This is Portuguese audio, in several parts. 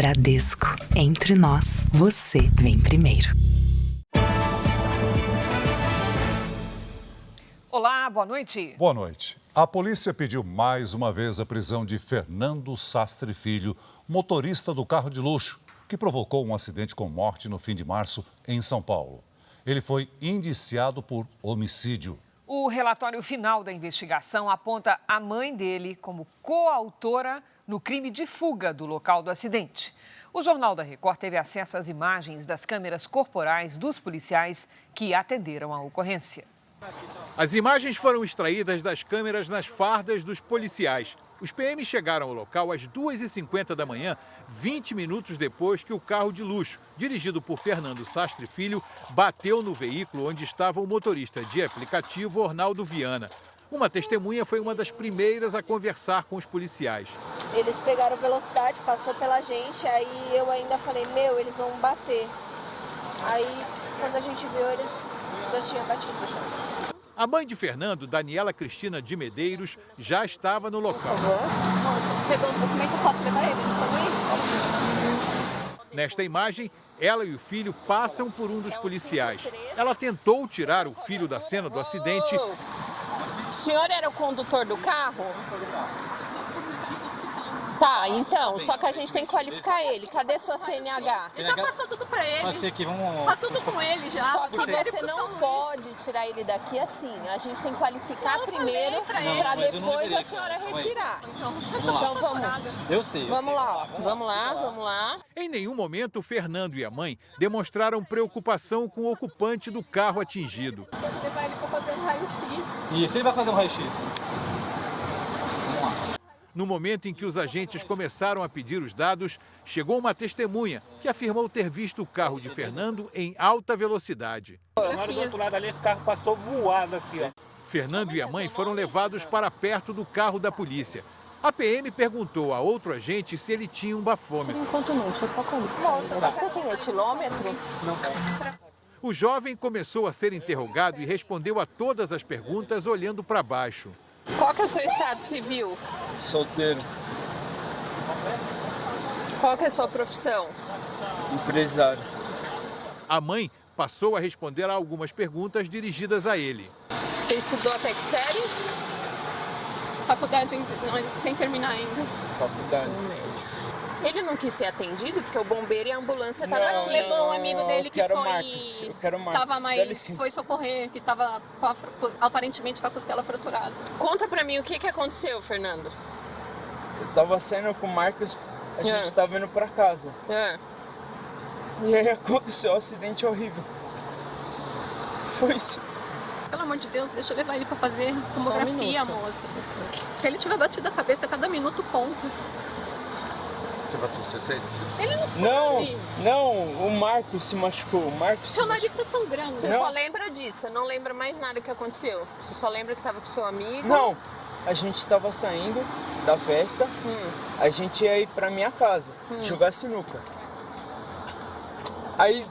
Bradesco. Entre nós, você vem primeiro. Olá, boa noite. Boa noite. A polícia pediu mais uma vez a prisão de Fernando Sastre Filho, motorista do carro de luxo, que provocou um acidente com morte no fim de março em São Paulo. Ele foi indiciado por homicídio. O relatório final da investigação aponta a mãe dele como coautora no crime de fuga do local do acidente. O Jornal da Record teve acesso às imagens das câmeras corporais dos policiais que atenderam a ocorrência. As imagens foram extraídas das câmeras nas fardas dos policiais. Os PMs chegaram ao local às 2h50 da manhã, 20 minutos depois que o carro de luxo, dirigido por Fernando Sastre Filho, bateu no veículo onde estava o motorista de aplicativo Ornaldo Viana. Uma testemunha foi uma das primeiras a conversar com os policiais. Eles pegaram velocidade, passou pela gente, aí eu ainda falei, eles vão bater. Aí, quando a gente viu, eles já tinham batido. A mãe de Fernando, Daniela Cristina de Medeiros, já estava no local. Como é que eu posso levar ele no São Luís? Nesta imagem, ela e o filho passam por um dos policiais. Ela tentou tirar o filho da cena do acidente. O senhor era o condutor do carro? Tá, então, só que a gente tem que qualificar ele. Cadê sua CNH? Você já passou tudo pra ele. Passei aqui, vamos... Tá tudo com ele já. Só que você não pode tirar ele daqui assim. A gente tem que qualificar primeiro pra depois a senhora retirar. Então vamos. Eu sei. Vamos lá, vamos lá. Em nenhum momento, o Fernando e a mãe demonstraram preocupação com o ocupante do carro atingido. Você levar ele pra fazer um raio-x. Isso, ele vai fazer um raio-x. No momento em que os agentes começaram a pedir os dados, chegou uma testemunha que afirmou ter visto o carro de Fernando em alta velocidade. Na hora do outro lado ali, esse carro passou voado aqui, ó. Fernando e a mãe foram levados para perto do carro da polícia. A PM perguntou a outro agente se ele tinha um bafômetro. Enquanto não, deixa eu só qualificar. Você tem etilômetro? Não. O jovem começou a ser interrogado e respondeu a todas as perguntas olhando para baixo. Qual que é o seu estado civil? Solteiro. Qual que é a sua profissão? Empresário. A mãe passou a responder a algumas perguntas dirigidas a ele. Você estudou até que série? Faculdade sem terminar ainda. Faculdade. Ele não quis ser atendido porque o bombeiro e a ambulância estavam aqui. Levou um amigo dele que foi... Eu quero Marcos. Tava mais... Foi socorrer, que tava aparentemente com a costela fraturada. Conta pra mim o que aconteceu, Fernando. Eu tava saindo com o Marcos, a gente tava indo pra casa. E aí aconteceu um acidente horrível. Foi isso. Pelo amor de Deus, deixa eu levar ele pra fazer tomografia, moça. Se ele tiver batido a cabeça, cada minuto conta. Você bateu 60? Ele não sabe. Não, o Marcos se machucou. Seu nariz tá sangrando. Você só lembra disso, você não lembra mais nada que aconteceu. Você só lembra que tava com seu amigo. Não, a gente tava saindo da festa, a gente ia ir pra minha casa, jogar sinuca. Aí,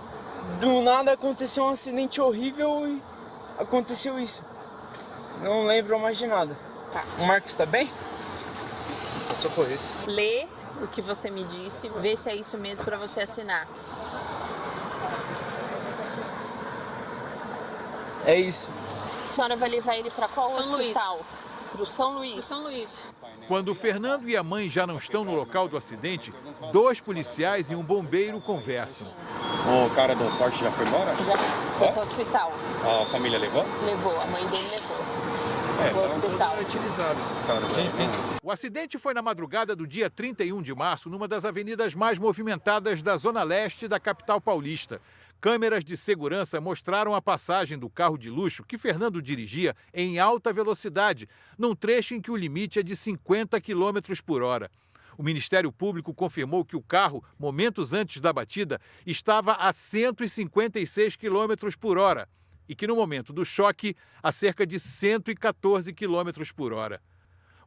do nada, aconteceu um acidente horrível e aconteceu isso. Não lembro mais de nada. Tá. O Marcos tá bem? Tá socorrido. Lê o que você me disse, vê se é isso mesmo pra você assinar. É isso. A senhora vai levar ele pra qual São hospital? Pro São Luís. São Luís. Quando o Fernando e a mãe já não estão no local do acidente, 2 policiais e um bombeiro conversam. O cara do Porsche já foi embora? Já foi pro hospital. A família levou? Levou, a mãe dele levou. Pro hospital. Utilizados esses caras. Sim. O acidente foi na madrugada do dia 31 de março, numa das avenidas mais movimentadas da zona leste da capital paulista. Câmeras de segurança mostraram a passagem do carro de luxo que Fernando dirigia em alta velocidade, num trecho em que o limite é de 50 km por hora. O Ministério Público confirmou que o carro, momentos antes da batida, estava a 156 km por hora e que no momento do choque, a cerca de 114 km por hora.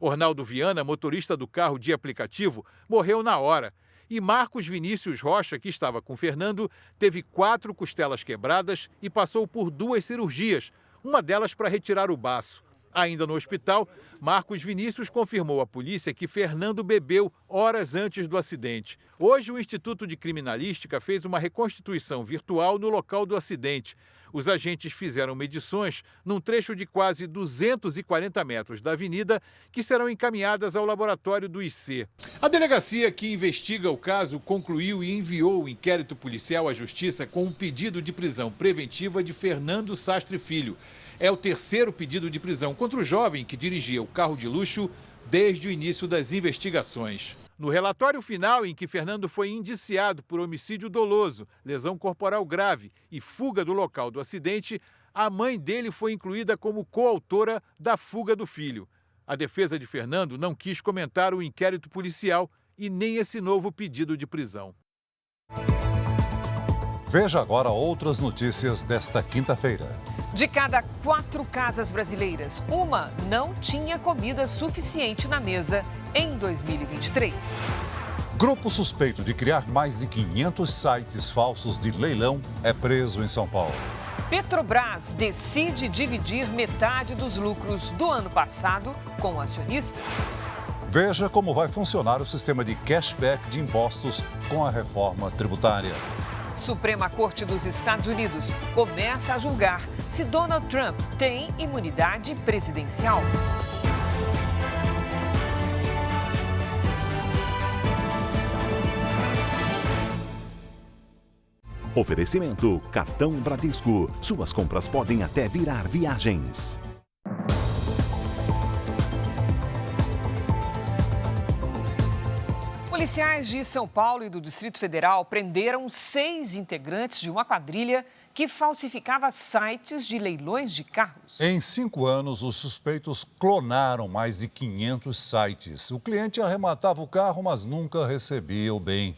Ornaldo Viana, motorista do carro de aplicativo, morreu na hora. E Marcos Vinícius Rocha, que estava com Fernando, teve 4 costelas quebradas e passou por 2 cirurgias, uma delas para retirar o baço. Ainda no hospital, Marcos Vinícius confirmou à polícia que Fernando bebeu horas antes do acidente. Hoje, o Instituto de Criminalística fez uma reconstituição virtual no local do acidente. Os agentes fizeram medições num trecho de quase 240 metros da avenida, que serão encaminhadas ao laboratório do IC. A delegacia que investiga o caso concluiu e enviou o inquérito policial à Justiça com um pedido de prisão preventiva de Fernando Sastre Filho. É o terceiro pedido de prisão contra o jovem que dirigia o carro de luxo desde o início das investigações. No relatório final, em que Fernando foi indiciado por homicídio doloso, lesão corporal grave e fuga do local do acidente, a mãe dele foi incluída como coautora da fuga do filho. A defesa de Fernando não quis comentar o inquérito policial e nem esse novo pedido de prisão. Veja agora outras notícias desta quinta-feira. De cada 4 casas brasileiras, uma não tinha comida suficiente na mesa em 2023. Grupo suspeito de criar mais de 500 sites falsos de leilão é preso em São Paulo. Petrobras decide dividir metade dos lucros do ano passado com acionistas. Veja como vai funcionar o sistema de cashback de impostos com a reforma tributária. Suprema Corte dos Estados Unidos começa a julgar se Donald Trump tem imunidade presidencial. Oferecimento Cartão Bradesco. Suas compras podem até virar viagens. Policiais de São Paulo e do Distrito Federal prenderam 6 integrantes de uma quadrilha que falsificava sites de leilões de carros. Em 5 anos, os suspeitos clonaram mais de 500 sites. O cliente arrematava o carro, mas nunca recebia o bem.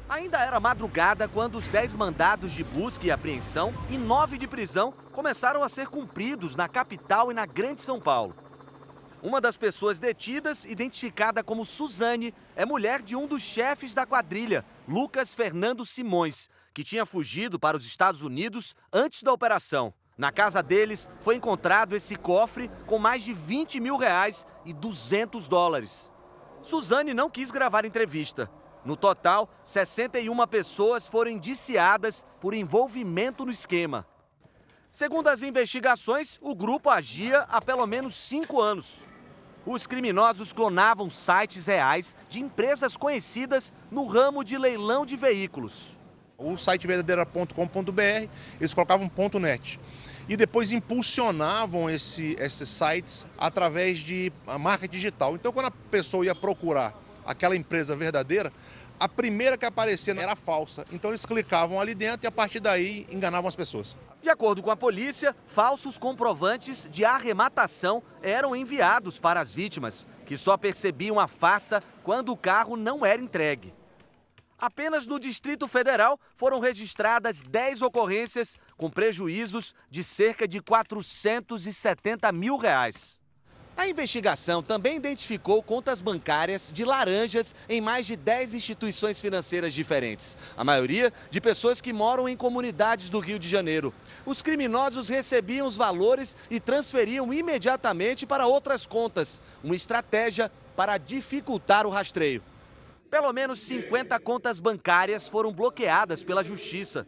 Ainda era madrugada quando os 10 mandados de busca e apreensão e 9 de prisão começaram a ser cumpridos na capital e na Grande São Paulo. Uma das pessoas detidas, identificada como Suzane, é mulher de um dos chefes da quadrilha, Lucas Fernando Simões, que tinha fugido para os Estados Unidos antes da operação. Na casa deles foi encontrado esse cofre com mais de R$20 mil e $200. Suzane não quis gravar entrevista. No total, 61 pessoas foram indiciadas por envolvimento no esquema. Segundo as investigações, o grupo agia há pelo menos 5 anos. Os criminosos clonavam sites reais de empresas conhecidas no ramo de leilão de veículos. O site verdadeira.com.br, eles colocavam .net. E depois impulsionavam esses sites através de marca digital. Então, quando a pessoa ia procurar aquela empresa verdadeira, a primeira que aparecia era falsa. Então, eles clicavam ali dentro e, a partir daí, enganavam as pessoas. De acordo com a polícia, falsos comprovantes de arrematação eram enviados para as vítimas, que só percebiam a farsa quando o carro não era entregue. Apenas no Distrito Federal foram registradas 10 ocorrências com prejuízos de cerca de R$470 mil. A investigação também identificou contas bancárias de laranjas em mais de 10 instituições financeiras diferentes. A maioria de pessoas que moram em comunidades do Rio de Janeiro. Os criminosos recebiam os valores e transferiam imediatamente para outras contas. Uma estratégia para dificultar o rastreio. Pelo menos 50 contas bancárias foram bloqueadas pela Justiça.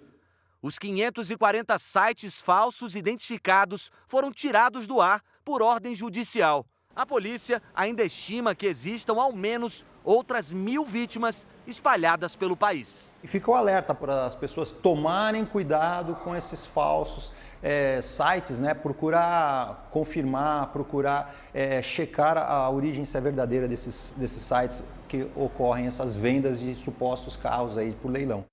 Os 540 sites falsos identificados foram tirados do ar por ordem judicial. A polícia ainda estima que existam ao menos outras 1.000 vítimas espalhadas pelo país. E fica o alerta para as pessoas tomarem cuidado com esses falsos sites, né? Procurar confirmar, procurar checar a origem, se é verdadeira desses sites que ocorrem essas vendas de supostos carros aí por leilão.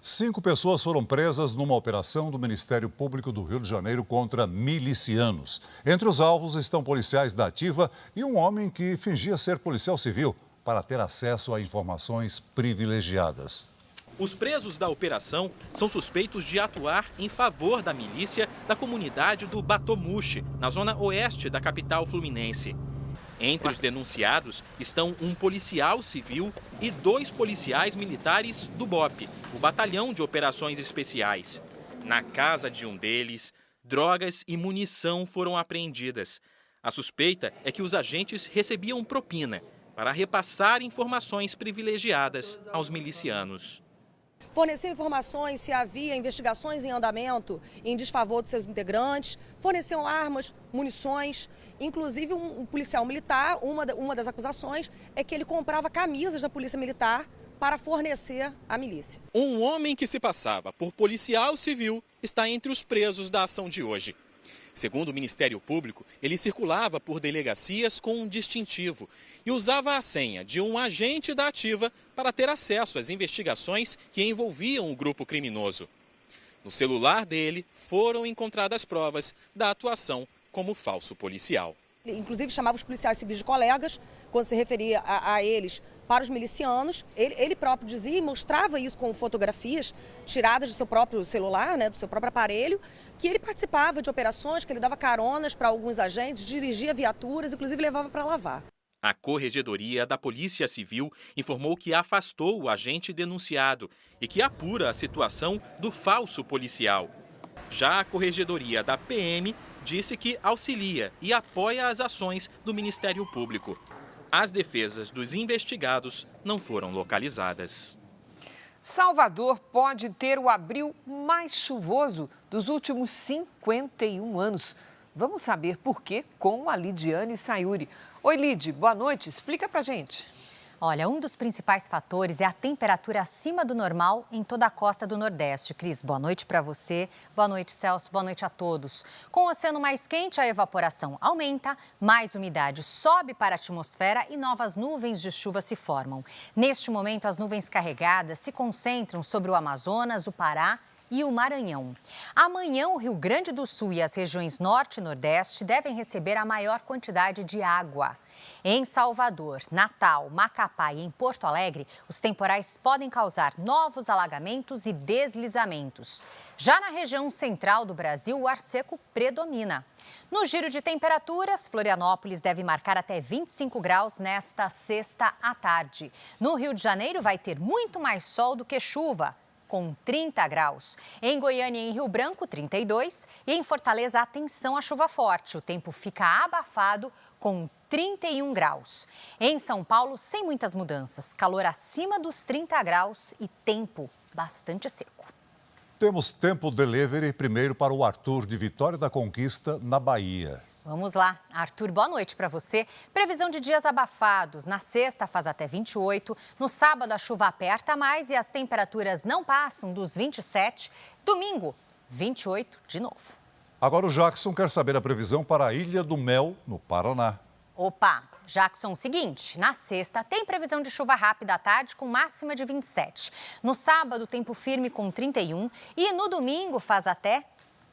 5 pessoas foram presas numa operação do Ministério Público do Rio de Janeiro contra milicianos. Entre os alvos estão policiais da Ativa e um homem que fingia ser policial civil para ter acesso a informações privilegiadas. Os presos da operação são suspeitos de atuar em favor da milícia da comunidade do Batomuxi, na zona oeste da capital fluminense. Entre os denunciados estão um policial civil e 2 policiais militares do BOP, o Batalhão de Operações Especiais. Na casa de um deles, drogas e munição foram apreendidas. A suspeita é que os agentes recebiam propina para repassar informações privilegiadas aos milicianos. Forneceu informações se havia investigações em andamento em desfavor dos seus integrantes, forneceu armas, munições, inclusive um policial militar, uma das acusações é que ele comprava camisas da Polícia Militar para fornecer à milícia. Um homem que se passava por policial civil está entre os presos da ação de hoje. Segundo o Ministério Público, ele circulava por delegacias com um distintivo e usava a senha de um agente da ativa para ter acesso às investigações que envolviam o grupo criminoso. No celular dele foram encontradas provas da atuação como falso policial. Ele, inclusive, chamava os policiais civis de colegas, quando se referia a eles para os milicianos. Ele próprio dizia e mostrava isso com fotografias tiradas do seu próprio celular, do seu próprio aparelho, que ele participava de operações, que ele dava caronas para alguns agentes, dirigia viaturas, inclusive levava para lavar. A Corregedoria da Polícia Civil informou que afastou o agente denunciado e que apura a situação do falso policial. Já a Corregedoria da PM disse que auxilia e apoia as ações do Ministério Público. As defesas dos investigados não foram localizadas. Salvador pode ter o abril mais chuvoso dos últimos 51 anos. Vamos saber por quê com a Lidiane Sayuri. Oi, Lid, boa noite. Explica pra gente. Olha, um dos principais fatores é a temperatura acima do normal em toda a costa do Nordeste. Cris, boa noite para você. Boa noite, Celso. Boa noite a todos. Com o oceano mais quente, a evaporação aumenta, mais umidade sobe para a atmosfera e novas nuvens de chuva se formam. Neste momento, as nuvens carregadas se concentram sobre o Amazonas, o Pará e o Maranhão. Amanhã, o Rio Grande do Sul e as regiões Norte e Nordeste devem receber a maior quantidade de água. Em Salvador, Natal, Macapá e em Porto Alegre, os temporais podem causar novos alagamentos e deslizamentos. Já na região central do Brasil, o ar seco predomina. No giro de temperaturas, Florianópolis deve marcar até 25 graus nesta sexta à tarde. No Rio de Janeiro, vai ter muito mais sol do que chuva, com 30 graus. Em Goiânia e em Rio Branco, 32. E em Fortaleza, atenção à chuva forte. O tempo fica abafado com 31 graus. Em São Paulo, sem muitas mudanças. Calor acima dos 30 graus e tempo bastante seco. Temos tempo delivery primeiro para o Arthur de Vitória da Conquista, na Bahia. Vamos lá. Arthur, boa noite para você. Previsão de dias abafados. Na sexta faz até 28. No sábado a chuva aperta mais e as temperaturas não passam dos 27. Domingo, 28 de novo. Agora o Jackson quer saber a previsão para a Ilha do Mel, no Paraná. Opa, Jackson, seguinte, na sexta tem previsão de chuva rápida à tarde com máxima de 27. No sábado, tempo firme com 31 e no domingo faz até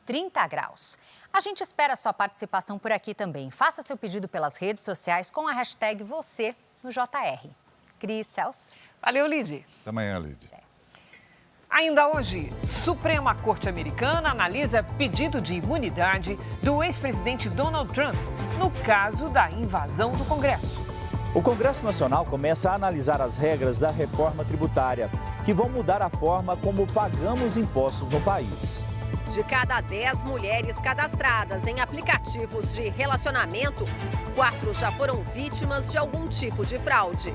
30 graus. A gente espera a sua participação por aqui também. Faça seu pedido pelas redes sociais com a hashtag você no JR. Cris, Celso. Valeu, Lid. Até amanhã, Lid. Ainda hoje, Suprema Corte Americana analisa pedido de imunidade do ex-presidente Donald Trump no caso da invasão do Congresso. O Congresso Nacional começa a analisar as regras da reforma tributária, que vão mudar a forma como pagamos impostos no país. De cada 10 mulheres cadastradas em aplicativos de relacionamento, 4 já foram vítimas de algum tipo de fraude.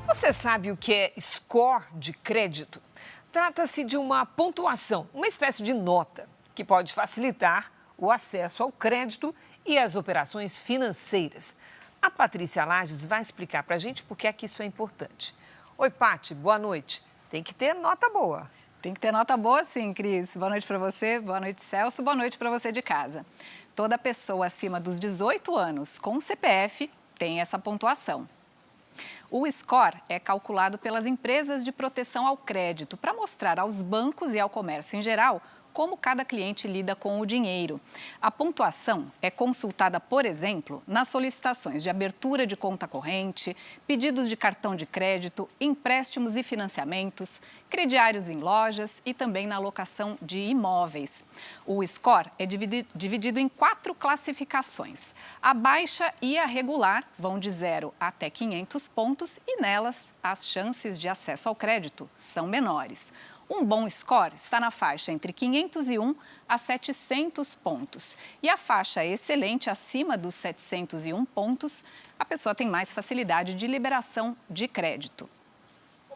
Você sabe o que é score de crédito? Trata-se de uma pontuação, uma espécie de nota, que pode facilitar o acesso ao crédito e às operações financeiras. A Patrícia Lages vai explicar para a gente por que é que isso é importante. Oi, Pati, boa noite. Tem que ter nota boa. Tem que ter nota boa sim, Cris. Boa noite para você, boa noite, Celso, boa noite para você de casa. Toda pessoa acima dos 18 anos com CPF tem essa pontuação. O score é calculado pelas empresas de proteção ao crédito para mostrar aos bancos e ao comércio em geral como cada cliente lida com o dinheiro. A pontuação é consultada, por exemplo, nas solicitações de abertura de conta corrente, pedidos de cartão de crédito, empréstimos e financiamentos, crediários em lojas e também na locação de imóveis. O score é dividido em 4 classificações. A baixa e a regular vão de 0 até 500 pontos e nelas as chances de acesso ao crédito são menores. Um bom score está na faixa entre 501 a 700 pontos. E a faixa excelente, acima dos 701 pontos, a pessoa tem mais facilidade de liberação de crédito.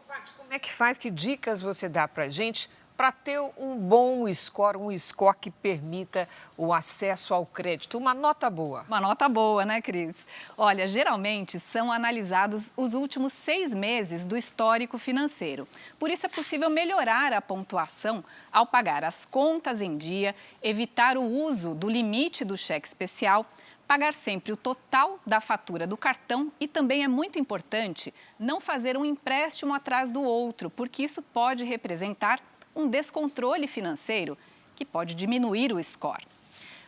Paty, como é que faz? Que dicas você dá para a gente para ter um bom score, um score que permita o acesso ao crédito, uma nota boa? Uma nota boa, né, Cris? Olha, geralmente são analisados os últimos 6 meses do histórico financeiro. Por isso é possível melhorar a pontuação ao pagar as contas em dia, evitar o uso do limite do cheque especial, pagar sempre o total da fatura do cartão e também é muito importante não fazer um empréstimo atrás do outro, porque isso pode representar um descontrole financeiro que pode diminuir o score.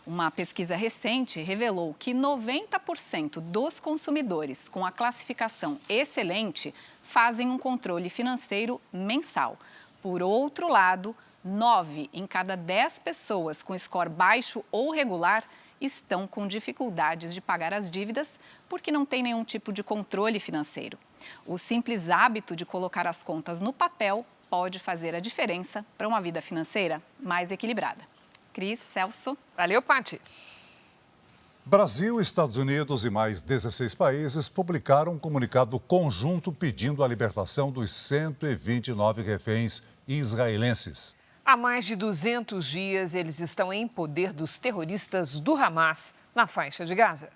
Uma pesquisa recente revelou que 90% dos consumidores com a classificação excelente fazem um controle financeiro mensal. Por outro lado, 9 em cada 10 pessoas com score baixo ou regular estão com dificuldades de pagar as dívidas porque não tem nenhum tipo de controle financeiro. O simples hábito de colocar as contas no papel pode fazer a diferença para uma vida financeira mais equilibrada. Cris, Celso. Valeu, Paty. Brasil, Estados Unidos e mais 16 países publicaram um comunicado conjunto pedindo a libertação dos 129 reféns israelenses. Há mais de 200 dias, eles estão em poder dos terroristas do Hamas na faixa de Gaza.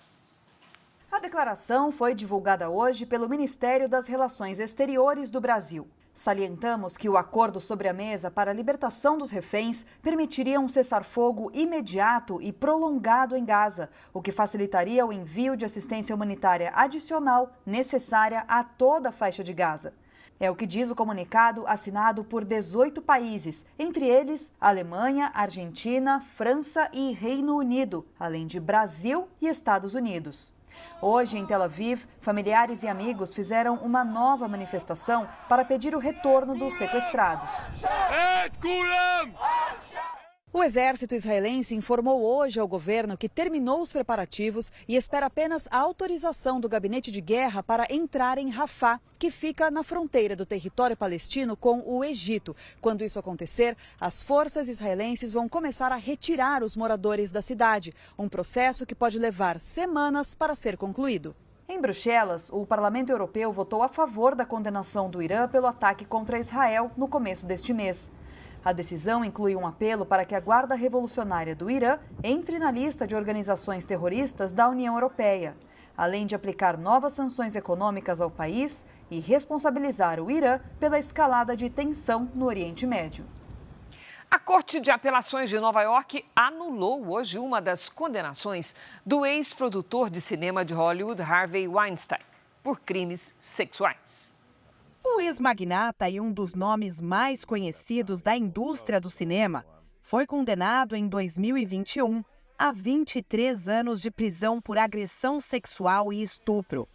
A declaração foi divulgada hoje pelo Ministério das Relações Exteriores do Brasil. Salientamos que o acordo sobre a mesa para a libertação dos reféns permitiria um cessar-fogo imediato e prolongado em Gaza, o que facilitaria o envio de assistência humanitária adicional necessária a toda a faixa de Gaza. É o que diz o comunicado assinado por 18 países, entre eles Alemanha, Argentina, França e Reino Unido, além de Brasil e Estados Unidos. Hoje, em Tel Aviv, familiares e amigos fizeram uma nova manifestação para pedir o retorno dos sequestrados. O exército israelense informou hoje ao governo que terminou os preparativos e espera apenas a autorização do gabinete de guerra para entrar em Rafah, que fica na fronteira do território palestino com o Egito. Quando isso acontecer, as forças israelenses vão começar a retirar os moradores da cidade, um processo que pode levar semanas para ser concluído. Em Bruxelas, o Parlamento Europeu votou a favor da condenação do Irã pelo ataque contra Israel no começo deste mês. A decisão inclui um apelo para que a Guarda Revolucionária do Irã entre na lista de organizações terroristas da União Europeia, além de aplicar novas sanções econômicas ao país e responsabilizar o Irã pela escalada de tensão no Oriente Médio. A Corte de Apelações de Nova York anulou hoje uma das condenações do ex-produtor de cinema de Hollywood, Harvey Weinstein, por crimes sexuais. O ex-magnata e um dos nomes mais conhecidos da indústria do cinema foi condenado em 2021 a 23 anos de prisão por agressão sexual e estupro.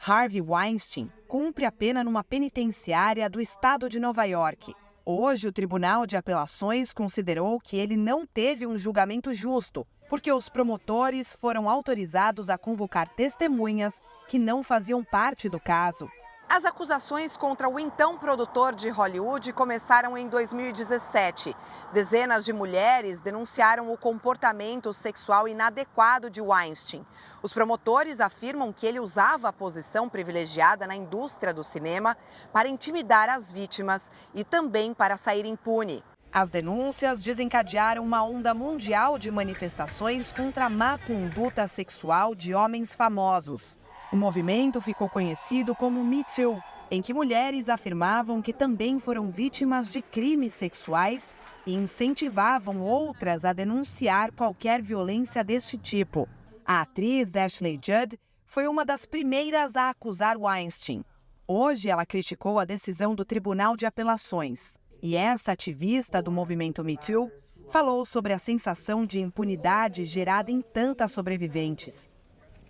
Harvey Weinstein cumpre a pena numa penitenciária do estado de Nova York. Hoje, o Tribunal de Apelações considerou que ele não teve um julgamento justo, porque os promotores foram autorizados a convocar testemunhas que não faziam parte do caso. As acusações contra o então produtor de Hollywood começaram em 2017. Dezenas de mulheres denunciaram o comportamento sexual inadequado de Weinstein. Os promotores afirmam que ele usava a posição privilegiada na indústria do cinema para intimidar as vítimas e também para sair impune. As denúncias desencadearam uma onda mundial de manifestações contra a má conduta sexual de homens famosos. O movimento ficou conhecido como Me Too, em que mulheres afirmavam que também foram vítimas de crimes sexuais e incentivavam outras a denunciar qualquer violência deste tipo. A atriz Ashley Judd foi uma das primeiras a acusar Weinstein. Hoje, ela criticou a decisão do Tribunal de Apelações. E essa ativista do movimento Me Too falou sobre a sensação de impunidade gerada em tantas sobreviventes.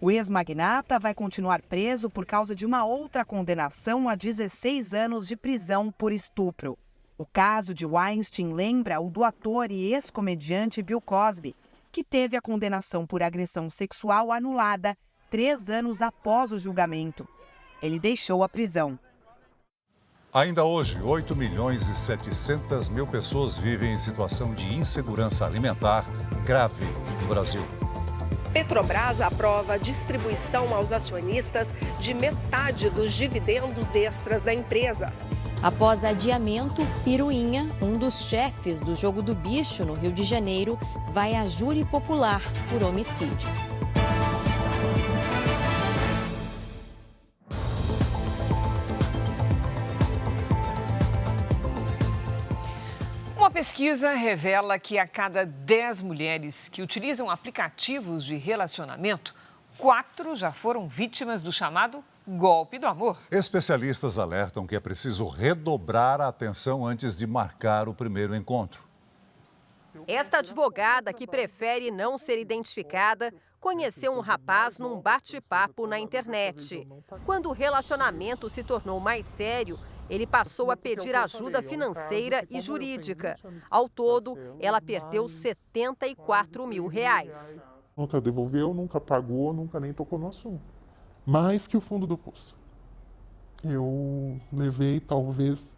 O ex-magnata vai continuar preso por causa de uma outra condenação a 16 anos de prisão por estupro. O caso de Weinstein lembra o do ator e ex-comediante Bill Cosby, que teve a condenação por agressão sexual anulada 3 anos após o julgamento. Ele deixou a prisão. Ainda hoje, 8.700.000 pessoas vivem em situação de insegurança alimentar grave no Brasil. Petrobras aprova a distribuição aos acionistas de metade dos dividendos extras da empresa. Após adiamento, Piruinha, um dos chefes do Jogo do Bicho no Rio de Janeiro, vai a júri popular por homicídio. Uma pesquisa revela que a cada 10 mulheres que utilizam aplicativos de relacionamento, 4 já foram vítimas do chamado golpe do amor. Especialistas alertam que é preciso redobrar a atenção antes de marcar o primeiro encontro. Esta advogada, que prefere não ser identificada, conheceu um rapaz num bate-papo na internet. Quando o relacionamento se tornou mais sério, ele passou a pedir ajuda financeira e jurídica. Ao todo, ela perdeu R$74 mil. Nunca devolveu, nunca pagou, nunca nem tocou no assunto. Mais que o fundo do poço. Eu levei talvez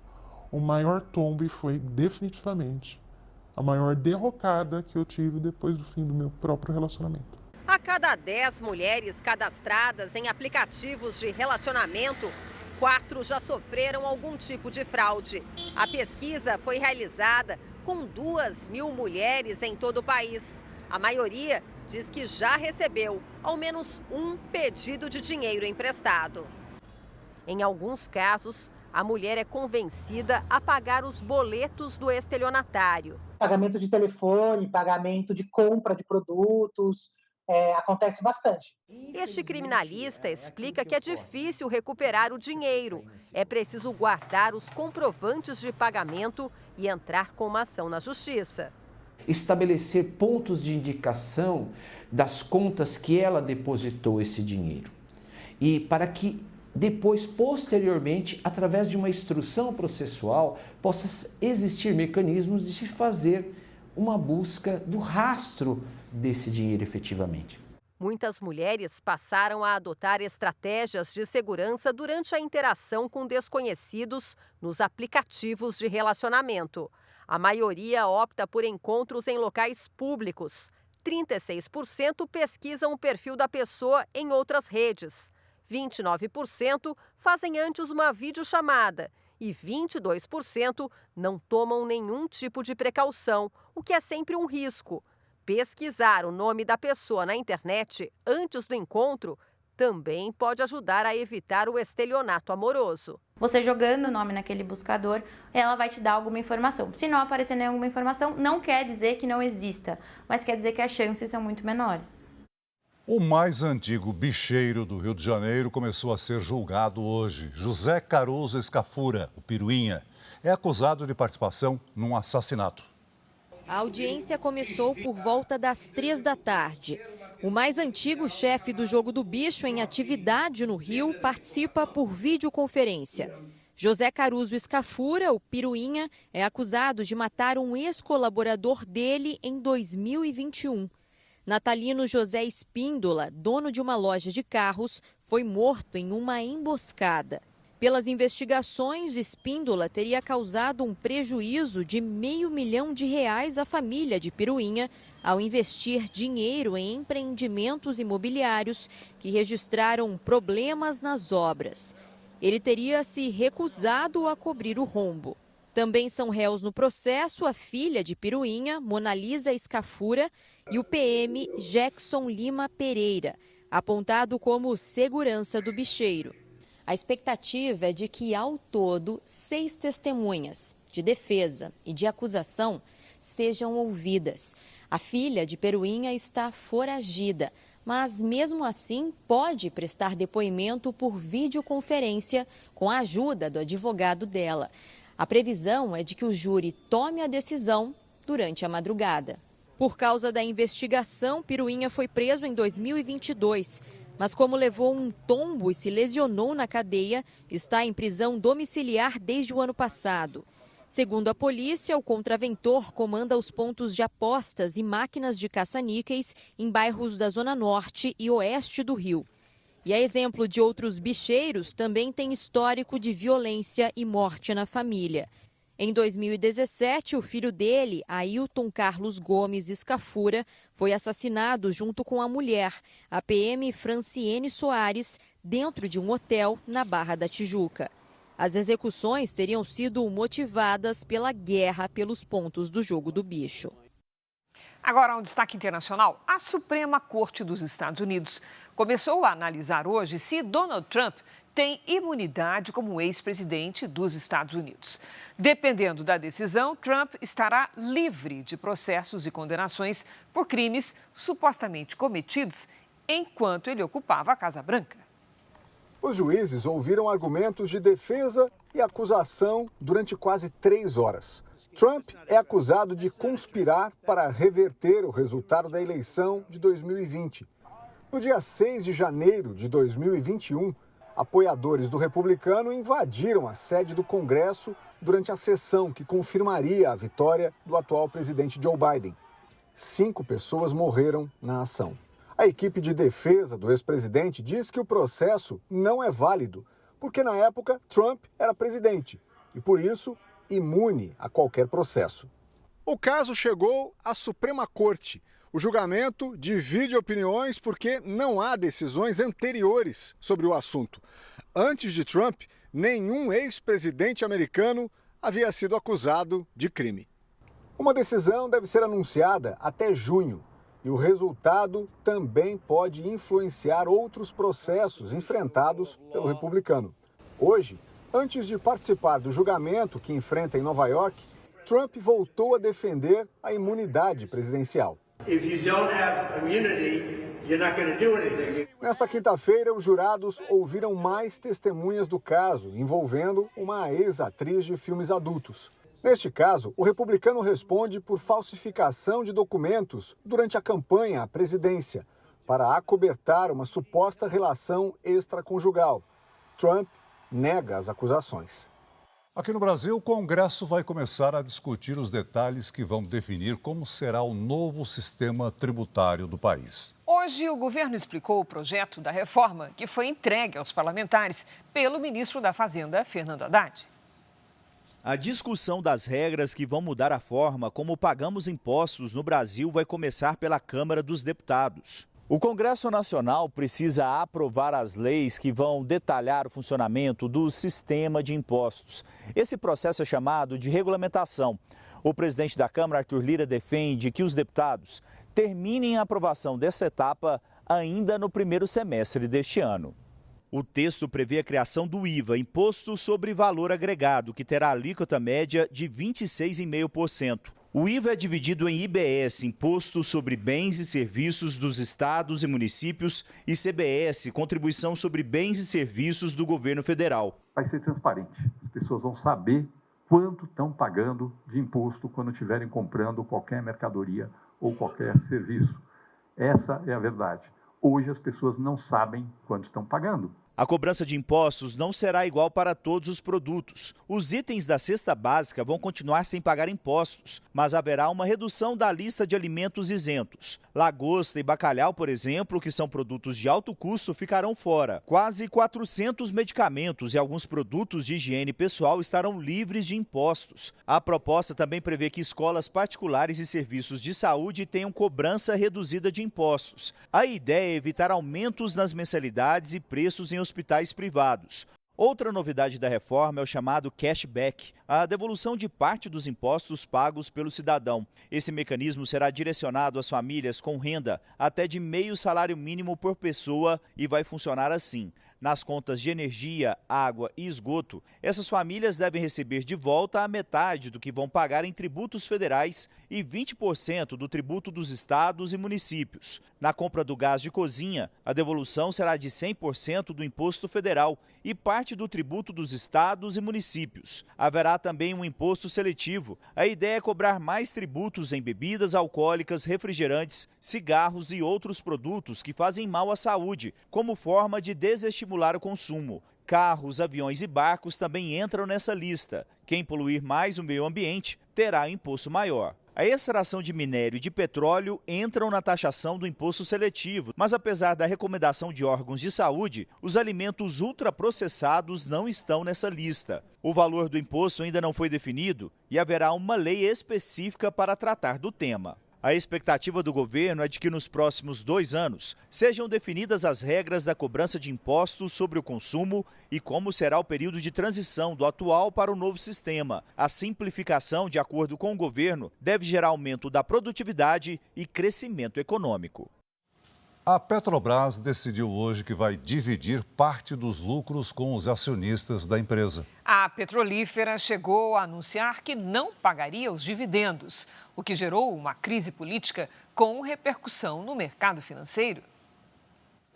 o maior tombo e foi definitivamente a maior derrocada que eu tive depois do fim do meu próprio relacionamento. A cada 10 mulheres cadastradas em aplicativos de relacionamento, 4 já sofreram algum tipo de fraude. A pesquisa foi realizada com 2.000 mulheres em todo o país. A maioria diz que já recebeu ao menos um pedido de dinheiro emprestado. Em alguns casos, a mulher é convencida a pagar os boletos do estelionatário. Pagamento de telefone, pagamento de compra de produtos, acontece bastante. Este criminalista explica que é difícil recuperar o dinheiro. É preciso guardar os comprovantes de pagamento e entrar com uma ação na justiça. Estabelecer pontos de indicação das contas que ela depositou esse dinheiro. E para que depois, posteriormente, através de uma instrução processual, possa existir mecanismos de se fazer uma busca do rastro desse dinheiro efetivamente. Muitas mulheres passaram a adotar estratégias de segurança durante a interação com desconhecidos nos aplicativos de relacionamento. A maioria opta por encontros em locais públicos. 36% pesquisam o perfil da pessoa em outras redes. 29% fazem antes uma videochamada e 22% não tomam nenhum tipo de precaução, o que é sempre um risco. Pesquisar o nome da pessoa na internet antes do encontro também pode ajudar a evitar o estelionato amoroso. Você jogando o nome naquele buscador, ela vai te dar alguma informação. Se não aparecer nenhuma informação, não quer dizer que não exista, mas quer dizer que as chances são muito menores. O mais antigo bicheiro do Rio de Janeiro começou a ser julgado hoje. José Caruso Escafura, o Piruinha, é acusado de participação num assassinato. A audiência começou por volta das 3 da tarde. O mais antigo chefe do Jogo do Bicho em atividade no Rio participa por videoconferência. José Caruso Escafura, o Piruinha, é acusado de matar um ex-colaborador dele em 2021. Natalino José Espíndola, dono de uma loja de carros, foi morto em uma emboscada. Pelas investigações, Espíndola teria causado um prejuízo de R$500 mil à família de Piruinha ao investir dinheiro em empreendimentos imobiliários que registraram problemas nas obras. Ele teria se recusado a cobrir o rombo. Também são réus no processo a filha de Piruinha, Monalisa Escafura, e o PM Jackson Lima Pereira, apontado como segurança do bicheiro. A expectativa é de que, ao todo, 6 testemunhas de defesa e de acusação sejam ouvidas. A filha de Piruinha está foragida, mas mesmo assim pode prestar depoimento por videoconferência com a ajuda do advogado dela. A previsão é de que o júri tome a decisão durante a madrugada. Por causa da investigação, Piruinha foi preso em 2022. Mas como levou um tombo e se lesionou na cadeia, está em prisão domiciliar desde o ano passado. Segundo a polícia, o contraventor comanda os pontos de apostas e máquinas de caça-níqueis em bairros da Zona Norte e Oeste do Rio. E a exemplo de outros bicheiros, também tem histórico de violência e morte na família. Em 2017, o filho dele, Ailton Carlos Gomes Escafura, foi assassinado junto com a mulher, a PM Franciene Soares, dentro de um hotel na Barra da Tijuca. As execuções teriam sido motivadas pela guerra pelos pontos do jogo do bicho. Agora, um destaque internacional. A Suprema Corte dos Estados Unidos começou a analisar hoje se Donald Trump tem imunidade como ex-presidente dos Estados Unidos. Dependendo da decisão, Trump estará livre de processos e condenações por crimes supostamente cometidos enquanto ele ocupava a Casa Branca. Os juízes ouviram argumentos de defesa e acusação durante quase 3 horas. Trump é acusado de conspirar para reverter o resultado da eleição de 2020. No dia 6 de janeiro de 2021, apoiadores do republicano invadiram a sede do Congresso durante a sessão que confirmaria a vitória do atual presidente Joe Biden. 5 pessoas morreram na ação. A equipe de defesa do ex-presidente diz que o processo não é válido, porque na época Trump era presidente e, por isso, imune a qualquer processo. O caso chegou à Suprema Corte. O julgamento divide opiniões porque não há decisões anteriores sobre o assunto. Antes de Trump, nenhum ex-presidente americano havia sido acusado de crime. Uma decisão deve ser anunciada até junho. E o resultado também pode influenciar outros processos enfrentados pelo republicano. Hoje, antes de participar do julgamento que enfrenta em Nova York, Trump voltou a defender a imunidade presidencial. Nesta quinta-feira, os jurados ouviram mais testemunhas do caso envolvendo uma ex-atriz de filmes adultos. Neste caso, o republicano responde por falsificação de documentos durante a campanha à presidência, para acobertar uma suposta relação extraconjugal. Trump nega as acusações. Aqui no Brasil, o Congresso vai começar a discutir os detalhes que vão definir como será o novo sistema tributário do país. Hoje, o governo explicou o projeto da reforma que foi entregue aos parlamentares pelo ministro da Fazenda, Fernando Haddad. A discussão das regras que vão mudar a forma como pagamos impostos no Brasil vai começar pela Câmara dos Deputados. O Congresso Nacional precisa aprovar as leis que vão detalhar o funcionamento do sistema de impostos. Esse processo é chamado de regulamentação. O presidente da Câmara, Arthur Lira, defende que os deputados terminem a aprovação dessa etapa ainda no primeiro semestre deste ano. O texto prevê a criação do IVA, Imposto sobre Valor Agregado, que terá alíquota média de 26,5%. O IVA é dividido em IBS, Imposto sobre Bens e Serviços dos Estados e Municípios, e CBS, Contribuição sobre Bens e Serviços do Governo Federal. Vai ser transparente. As pessoas vão saber quanto estão pagando de imposto quando estiverem comprando qualquer mercadoria ou qualquer serviço. Essa é a verdade. Hoje as pessoas não sabem quanto estão pagando. A cobrança de impostos não será igual para todos os produtos. Os itens da cesta básica vão continuar sem pagar impostos, mas haverá uma redução da lista de alimentos isentos. Lagosta e bacalhau, por exemplo, que são produtos de alto custo, ficarão fora. Quase 400 medicamentos e alguns produtos de higiene pessoal estarão livres de impostos. A proposta também prevê que escolas particulares e serviços de saúde tenham cobrança reduzida de impostos. A ideia é evitar aumentos nas mensalidades e preços em hospitais privados. Outra novidade da reforma é o chamado cashback, a devolução de parte dos impostos pagos pelo cidadão. Esse mecanismo será direcionado às famílias com renda até de meio salário mínimo por pessoa e vai funcionar assim. nas contas de energia, água e esgoto, essas famílias devem receber de volta a metade do que vão pagar em tributos federais e 20% do tributo dos estados e municípios. Na compra do gás de cozinha, a devolução será de 100% do imposto federal e parte do tributo dos estados e municípios. Haverá também um imposto seletivo. A ideia é cobrar mais tributos em bebidas alcoólicas, refrigerantes, cigarros e outros produtos que fazem mal à saúde, como forma de desestimular o consumo. Carros, aviões e barcos também entram nessa lista. Quem poluir mais o meio ambiente terá imposto maior. A extração de minério e de petróleo entram na taxação do imposto seletivo, mas apesar da recomendação de órgãos de saúde, os alimentos ultraprocessados não estão nessa lista. O valor do imposto ainda não foi definido e haverá uma lei específica para tratar do tema. A expectativa do governo é de que nos próximos 2 anos sejam definidas as regras da cobrança de impostos sobre o consumo e como será o período de transição do atual para o novo sistema. A simplificação, de acordo com o governo, deve gerar aumento da produtividade e crescimento econômico. A Petrobras decidiu hoje que vai dividir parte dos lucros com os acionistas da empresa. A petrolífera chegou a anunciar que não pagaria os dividendos, o que gerou uma crise política com repercussão no mercado financeiro.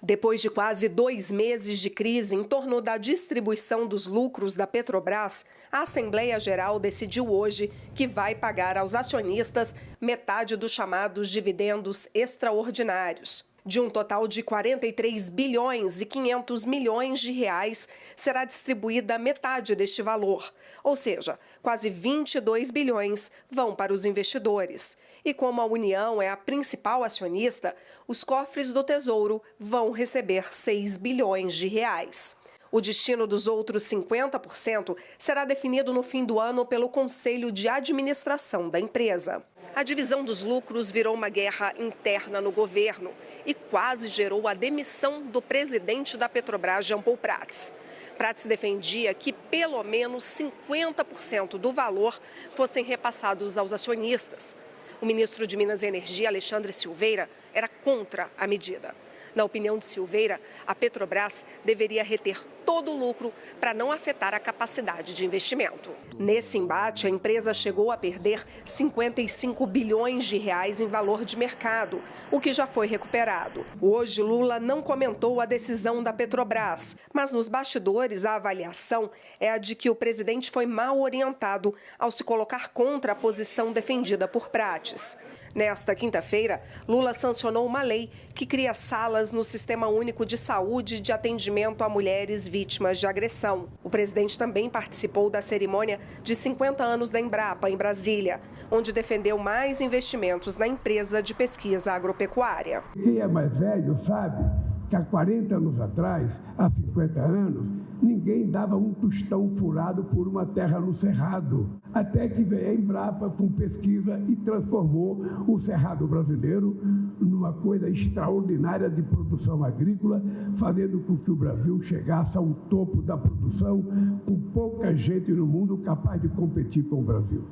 Depois de quase 2 meses de crise em torno da distribuição dos lucros da Petrobras, a Assembleia Geral decidiu hoje que vai pagar aos acionistas metade dos chamados dividendos extraordinários. De um total de 43 bilhões e 500 milhões de reais, será distribuída metade deste valor, ou seja, quase 22 bilhões vão para os investidores. E como a União é a principal acionista, os cofres do Tesouro vão receber 6 bilhões de reais. O destino dos outros 50% será definido no fim do ano pelo Conselho de Administração da empresa. A divisão dos lucros virou uma guerra interna no governo e quase gerou a demissão do presidente da Petrobras, Jean Paul Prats. Prats defendia que pelo menos 50% do valor fossem repassados aos acionistas. O ministro de Minas e Energia, Alexandre Silveira, era contra a medida. Na opinião de Silveira, a Petrobras deveria reter todo o lucro para não afetar a capacidade de investimento. Nesse embate, a empresa chegou a perder 55 bilhões de reais em valor de mercado, o que já foi recuperado. Hoje, Lula não comentou a decisão da Petrobras, mas nos bastidores a avaliação é a de que o presidente foi mal orientado ao se colocar contra a posição defendida por Prats. Nesta quinta-feira, Lula sancionou uma lei que cria salas no Sistema Único de Saúde de atendimento a mulheres vítimas de agressão. O presidente também participou da cerimônia de 50 anos da Embrapa, em Brasília, onde defendeu mais investimentos na empresa de pesquisa agropecuária. Quem é mais velho sabe que há 40 anos atrás, há 50 anos, ninguém dava um tostão furado por uma terra no Cerrado. Até que veio a Embrapa com pesquisa e transformou o Cerrado brasileiro numa coisa extraordinária de produção agrícola, fazendo com que o Brasil chegasse ao topo da produção, com pouca gente no mundo capaz de competir com o Brasil.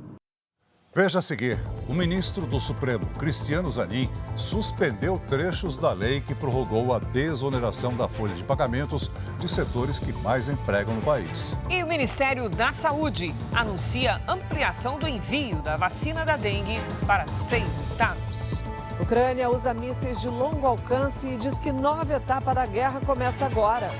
Veja a seguir, o ministro do Supremo, Cristiano Zanin, suspendeu trechos da lei que prorrogou a desoneração da folha de pagamentos de setores que mais empregam no país. E o Ministério da Saúde anuncia ampliação do envio da vacina da dengue para 6 estados. Ucrânia usa mísseis de longo alcance e diz que nova etapa da guerra começa agora.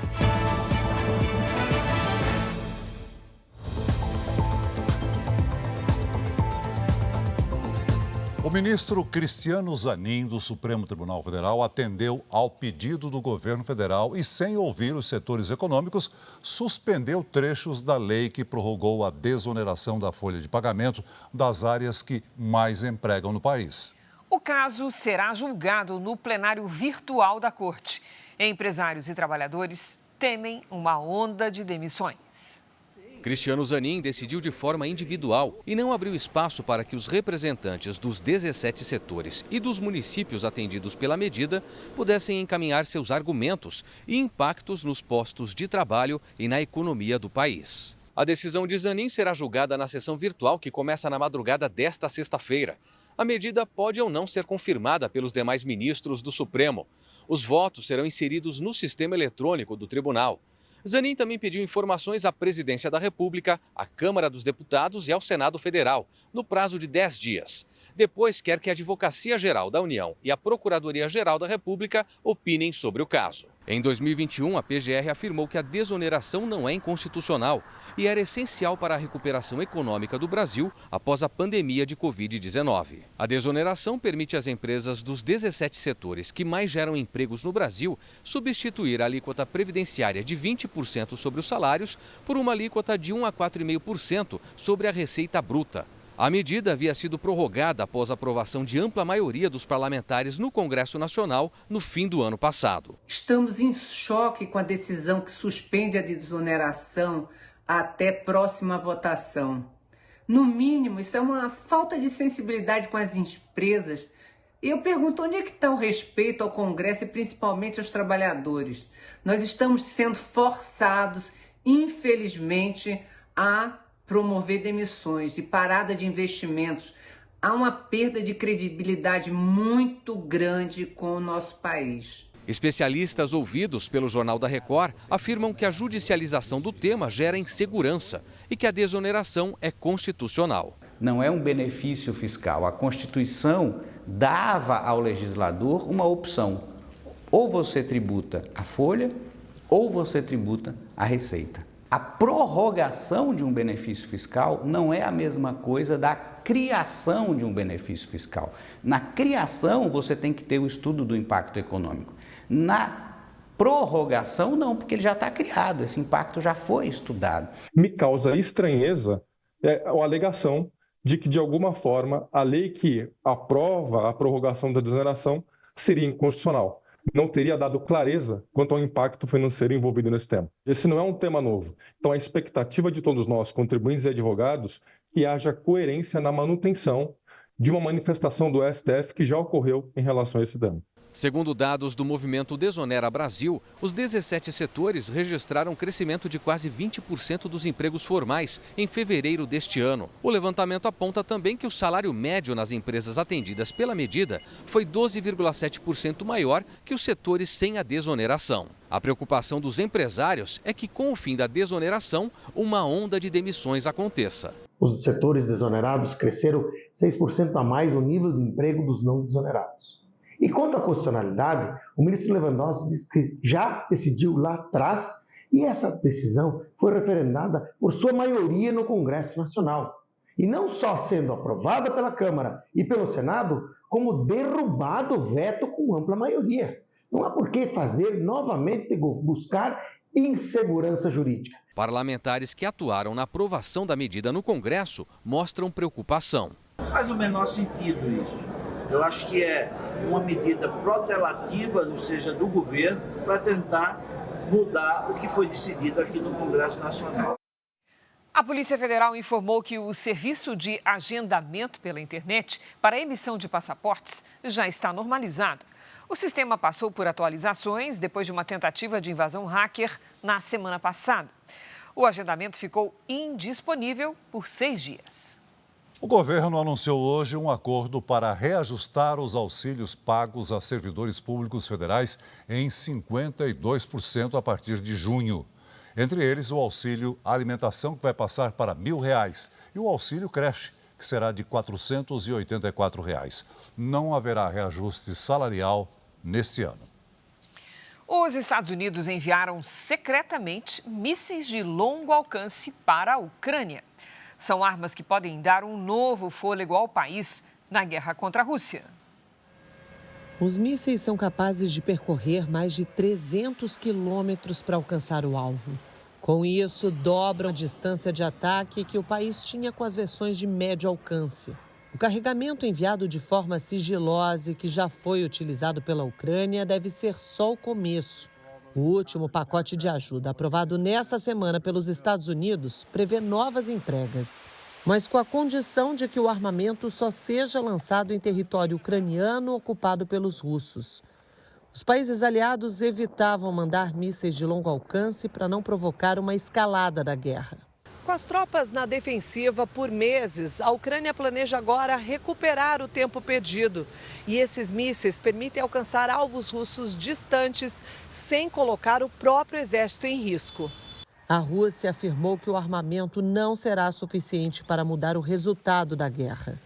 O ministro Cristiano Zanin, do Supremo Tribunal Federal, atendeu ao pedido do governo federal e, sem ouvir os setores econômicos, suspendeu trechos da lei que prorrogou a desoneração da folha de pagamento das áreas que mais empregam no país. O caso será julgado no plenário virtual da Corte. Empresários e trabalhadores temem uma onda de demissões. Cristiano Zanin decidiu de forma individual e não abriu espaço para que os representantes dos 17 setores e dos municípios atendidos pela medida pudessem encaminhar seus argumentos e impactos nos postos de trabalho e na economia do país. A decisão de Zanin será julgada na sessão virtual que começa na madrugada desta sexta-feira. A medida pode ou não ser confirmada pelos demais ministros do Supremo. Os votos serão inseridos no sistema eletrônico do tribunal. Zanin também pediu informações à Presidência da República, à Câmara dos Deputados e ao Senado Federal, no prazo de 10 dias. Depois, quer que a Advocacia-Geral da União e a Procuradoria-Geral da República opinem sobre o caso. Em 2021, a PGR afirmou que a desoneração não é inconstitucional e era essencial para a recuperação econômica do Brasil após a pandemia de Covid-19. A desoneração permite às empresas dos 17 setores que mais geram empregos no Brasil substituir a alíquota previdenciária de 20% sobre os salários por uma alíquota de 1 a 4,5% sobre a receita bruta. A medida havia sido prorrogada após a aprovação de ampla maioria dos parlamentares no Congresso Nacional no fim do ano passado. Estamos em choque com a decisão que suspende a desoneração até próxima votação. No mínimo, isso é uma falta de sensibilidade com as empresas. Eu pergunto, onde é que está o respeito ao Congresso e principalmente aos trabalhadores? Nós estamos sendo forçados, infelizmente, a promover demissões e parada de investimentos. Há uma perda de credibilidade muito grande com o nosso país. Especialistas ouvidos pelo Jornal da Record afirmam que a judicialização do tema gera insegurança e que a desoneração é constitucional. Não é um benefício fiscal. A Constituição dava ao legislador uma opção. Ou você tributa a folha ou você tributa a receita. A prorrogação de um benefício fiscal não é a mesma coisa da criação de um benefício fiscal. Na criação, você tem que ter o estudo do impacto econômico. Na prorrogação, não, porque ele já está criado, esse impacto já foi estudado. Me causa estranheza a alegação de que, de alguma forma, a lei que aprova a prorrogação da desoneração seria inconstitucional. Não teria dado clareza quanto ao impacto financeiro envolvido nesse tema. Esse não é um tema novo. Então, a expectativa de todos nós, contribuintes e advogados, que haja coerência na manutenção de uma manifestação do STF que já ocorreu em relação a esse tema. Segundo dados do movimento Desonera Brasil, os 17 setores registraram um crescimento de quase 20% dos empregos formais em fevereiro deste ano. O levantamento aponta também que o salário médio nas empresas atendidas pela medida foi 12,7% maior que os setores sem a desoneração. A preocupação dos empresários é que, com o fim da desoneração, uma onda de demissões aconteça. Os setores desonerados cresceram 6% a mais o nível de emprego dos não desonerados. E quanto à constitucionalidade, o ministro Lewandowski disse que já decidiu lá atrás e essa decisão foi referendada por sua maioria no Congresso Nacional. E não só sendo aprovada pela Câmara e pelo Senado, como derrubado o veto com ampla maioria. Não há por que fazer novamente buscar insegurança jurídica. Parlamentares que atuaram na aprovação da medida no Congresso mostram preocupação. Não faz o menor sentido isso. Eu acho que é uma medida protelativa, ou seja, do governo, para tentar mudar o que foi decidido aqui no Congresso Nacional. A Polícia Federal informou que o serviço de agendamento pela internet para a emissão de passaportes já está normalizado. O sistema passou por atualizações depois de uma tentativa de invasão hacker na semana passada. O agendamento ficou indisponível por 6 dias. O governo anunciou hoje um acordo para reajustar os auxílios pagos a servidores públicos federais em 52% a partir de junho. Entre eles, o auxílio alimentação, que vai passar para R$ 1.000, e o auxílio creche, que será de R$ 484. Não haverá reajuste salarial neste ano. Os Estados Unidos enviaram secretamente mísseis de longo alcance para a Ucrânia. São armas que podem dar um novo fôlego ao país na guerra contra a Rússia. Os mísseis são capazes de percorrer mais de 300 quilômetros para alcançar o alvo. Com isso, dobram a distância de ataque que o país tinha com as versões de médio alcance. O carregamento enviado de forma sigilosa e que já foi utilizado pela Ucrânia deve ser só o começo. O último pacote de ajuda, aprovado nesta semana pelos Estados Unidos, prevê novas entregas, mas com a condição de que o armamento só seja lançado em território ucraniano ocupado pelos russos. Os países aliados evitavam mandar mísseis de longo alcance para não provocar uma escalada da guerra. Com as tropas na defensiva por meses, a Ucrânia planeja agora recuperar o tempo perdido. E esses mísseis permitem alcançar alvos russos distantes sem colocar o próprio exército em risco. A Rússia afirmou que o armamento não será suficiente para mudar o resultado da guerra.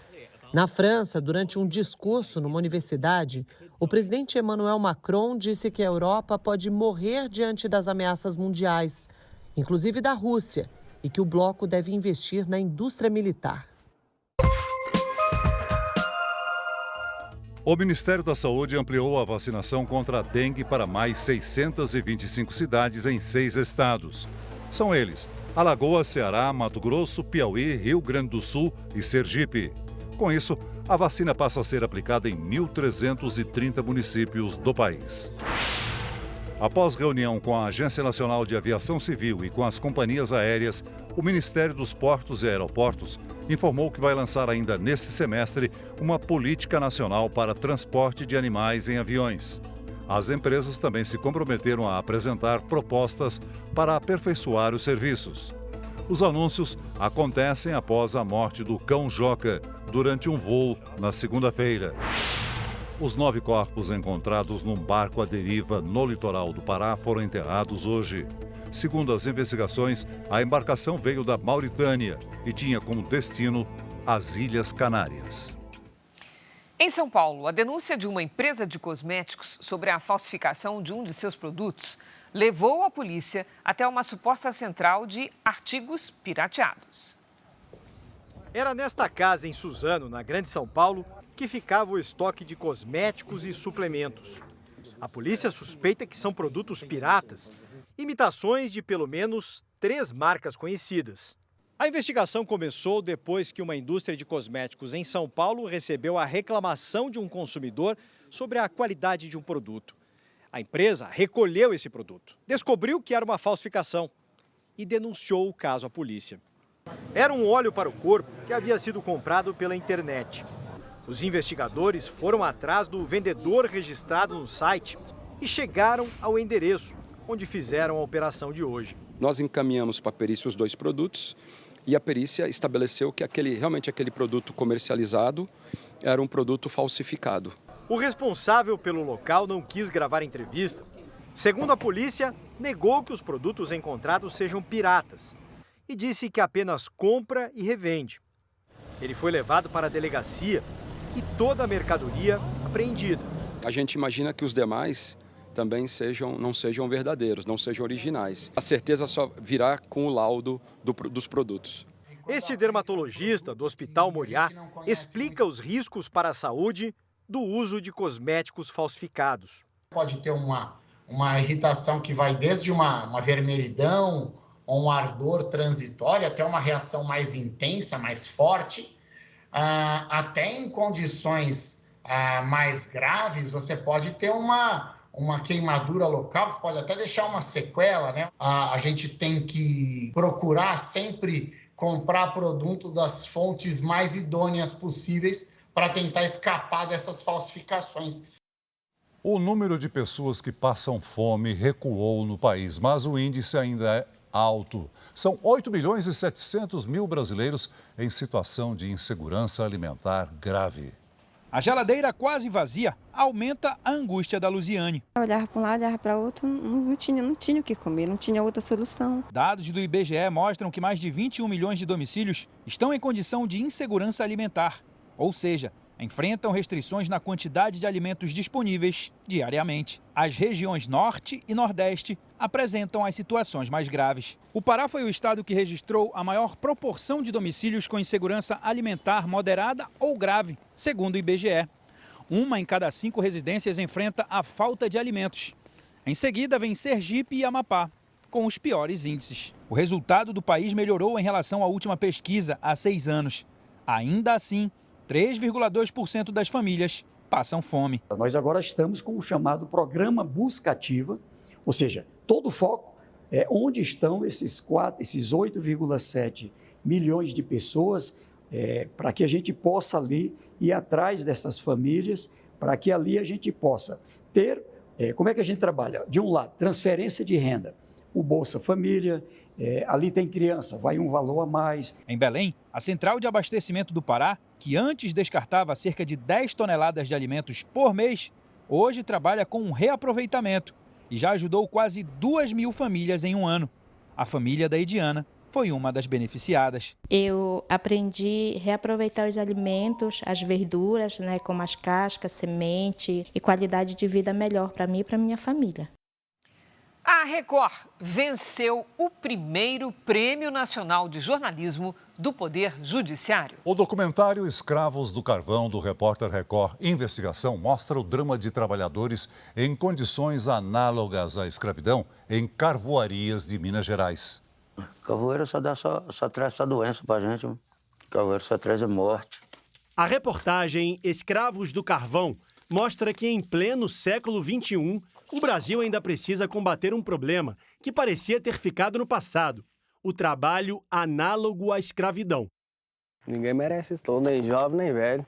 Na França, durante um discurso numa universidade, o presidente Emmanuel Macron disse que a Europa pode morrer diante das ameaças mundiais, inclusive da Rússia, e que o bloco deve investir na indústria militar. O Ministério da Saúde ampliou a vacinação contra a dengue para mais 625 cidades em 6 estados. São eles: Alagoas, Ceará, Mato Grosso, Piauí, Rio Grande do Sul e Sergipe. Com isso, a vacina passa a ser aplicada em 1.330 municípios do país. Após reunião com a Agência Nacional de Aviação Civil e com as companhias aéreas, o Ministério dos Portos e Aeroportos informou que vai lançar ainda neste semestre uma política nacional para transporte de animais em aviões. As empresas também se comprometeram a apresentar propostas para aperfeiçoar os serviços. Os anúncios acontecem após a morte do cão Joca durante um voo na segunda-feira. Os 9 corpos encontrados num barco à deriva no litoral do Pará foram enterrados hoje. Segundo as investigações, a embarcação veio da Mauritânia e tinha como destino as Ilhas Canárias. Em São Paulo, a denúncia de uma empresa de cosméticos sobre a falsificação de um de seus produtos levou a polícia até uma suposta central de artigos pirateados. Era nesta casa em Suzano, na Grande São Paulo, que ficava o estoque de cosméticos e suplementos. A polícia suspeita que são produtos piratas, imitações de pelo menos 3 marcas conhecidas. A investigação começou depois que uma indústria de cosméticos em São Paulo recebeu a reclamação de um consumidor sobre a qualidade de um produto. A empresa recolheu esse produto, descobriu que era uma falsificação e denunciou o caso à polícia. Era um óleo para o corpo que havia sido comprado pela internet. Os investigadores foram atrás do vendedor registrado no site e chegaram ao endereço onde fizeram a operação de hoje. Nós encaminhamos para a perícia os 2 produtos e a perícia estabeleceu que realmente aquele produto comercializado era um produto falsificado. O responsável pelo local não quis gravar entrevista. Segundo a polícia, negou que os produtos encontrados sejam piratas e disse que apenas compra e revende. Ele foi levado para a delegacia e toda a mercadoria apreendida. A gente imagina que os demais também não sejam verdadeiros, não sejam originais. A certeza só virá com o laudo dos produtos. Este dermatologista do Hospital Moriá explica os riscos para a saúde do uso de cosméticos falsificados. Pode ter uma irritação que vai desde uma vermelhidão ou um ardor transitório até uma reação mais intensa, mais forte. Até em condições mais graves, você pode ter uma queimadura local, que pode até deixar uma sequela, né? A gente tem que procurar sempre comprar produto das fontes mais idôneas possíveis para tentar escapar dessas falsificações. O número de pessoas que passam fome recuou no país, mas o índice ainda é alto. São 8.700.000 brasileiros em situação de insegurança alimentar grave. A geladeira quase vazia aumenta a angústia da Luziane. Eu olhava para um lado, olhava para outro, não tinha o que comer, não tinha outra solução. Dados do IBGE mostram que mais de 21 milhões de domicílios estão em condição de insegurança alimentar, ou seja, enfrentam restrições na quantidade de alimentos disponíveis diariamente. As regiões Norte e Nordeste apresentam as situações mais graves. O Pará foi o estado que registrou a maior proporção de domicílios com insegurança alimentar moderada ou grave, segundo o IBGE. 1 em cada 5 residências enfrenta a falta de alimentos. Em seguida, vem Sergipe e Amapá, com os piores índices. O resultado do país melhorou em relação à última pesquisa, há 6 anos. Ainda assim, 3,2% das famílias passam fome. Nós agora estamos com o chamado Programa Busca Ativa, ou seja, todo o foco é onde estão esses 8,7 milhões de pessoas, para que a gente possa ali ir atrás dessas famílias, para que ali a gente possa ter, como é que a gente trabalha? De um lado, transferência de renda, o Bolsa Família, ali tem criança, vai um valor a mais. Em Belém, a Central de Abastecimento do Pará, que antes descartava cerca de 10 toneladas de alimentos por mês, hoje trabalha com um reaproveitamento e já ajudou quase 2.000 famílias em um ano. A família da Ediana foi uma das beneficiadas. Eu aprendi a reaproveitar os alimentos, as verduras, como as cascas, semente e qualidade de vida melhor para mim e para minha família. A Record venceu o primeiro Prêmio Nacional de Jornalismo do Poder Judiciário. O documentário Escravos do Carvão, do repórter Record Investigação, mostra o drama de trabalhadores em condições análogas à escravidão em carvoarias de Minas Gerais. Carvoeira só traz essa doença pra gente. Carvoeira só traz a morte. A reportagem Escravos do Carvão mostra que em pleno século XXI, o Brasil ainda precisa combater um problema que parecia ter ficado no passado: o trabalho análogo à escravidão. Ninguém merece isso, nem jovem nem velho.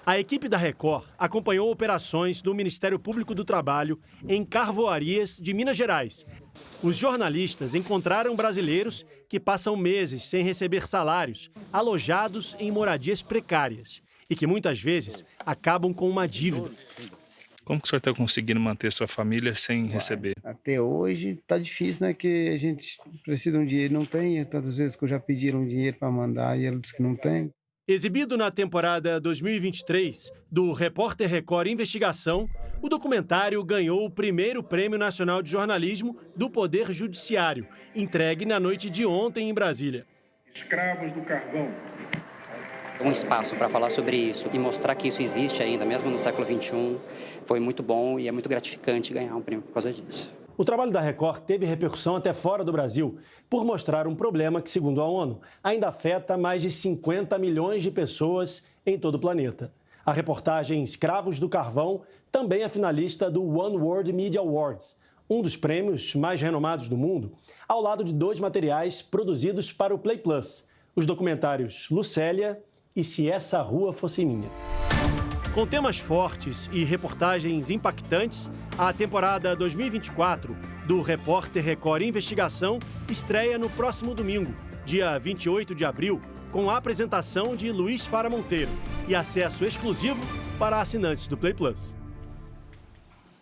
A equipe da Record acompanhou operações do Ministério Público do Trabalho em carvoarias de Minas Gerais. Os jornalistas encontraram brasileiros que passam meses sem receber salários, alojados em moradias precárias e que muitas vezes acabam com uma dívida. Como que o senhor está conseguindo manter sua família sem receber? Até hoje está difícil, né? Que a gente precisa de um dinheiro, não tem. Tantas vezes que eu já pediram dinheiro para mandar e ela disse que não tem. Exibido na temporada 2023 do Repórter Record Investigação, o documentário ganhou o primeiro Prêmio Nacional de Jornalismo do Poder Judiciário, entregue na noite de ontem em Brasília. Escravos do Carvão. Um espaço para falar sobre isso e mostrar que isso existe ainda, mesmo no século XXI, foi muito bom e é muito gratificante ganhar um prêmio por causa disso. O trabalho da Record teve repercussão até fora do Brasil, por mostrar um problema que, segundo a ONU, ainda afeta mais de 50 milhões de pessoas em todo o planeta. A reportagem Escravos do Carvão também é finalista do One World Media Awards, um dos prêmios mais renomados do mundo, ao lado de 2 materiais produzidos para o Play Plus, os documentários Lucélia e Se Essa Rua Fosse Minha. Com temas fortes e reportagens impactantes, a temporada 2024 do Repórter Record Investigação estreia no próximo domingo, dia 28 de abril, com a apresentação de Luiz Fara Monteiro e acesso exclusivo para assinantes do Play Plus.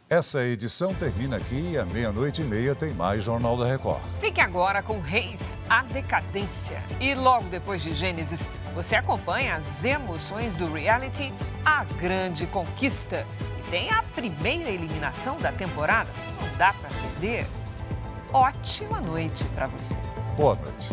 Essa edição termina aqui e à 00:30 tem mais Jornal da Record. Fique agora com Reis, a Decadência. E logo depois de Gênesis, você acompanha as emoções do reality A Grande Conquista. E tem a primeira eliminação da temporada. Não dá para perder. Ótima noite para você. Boa noite.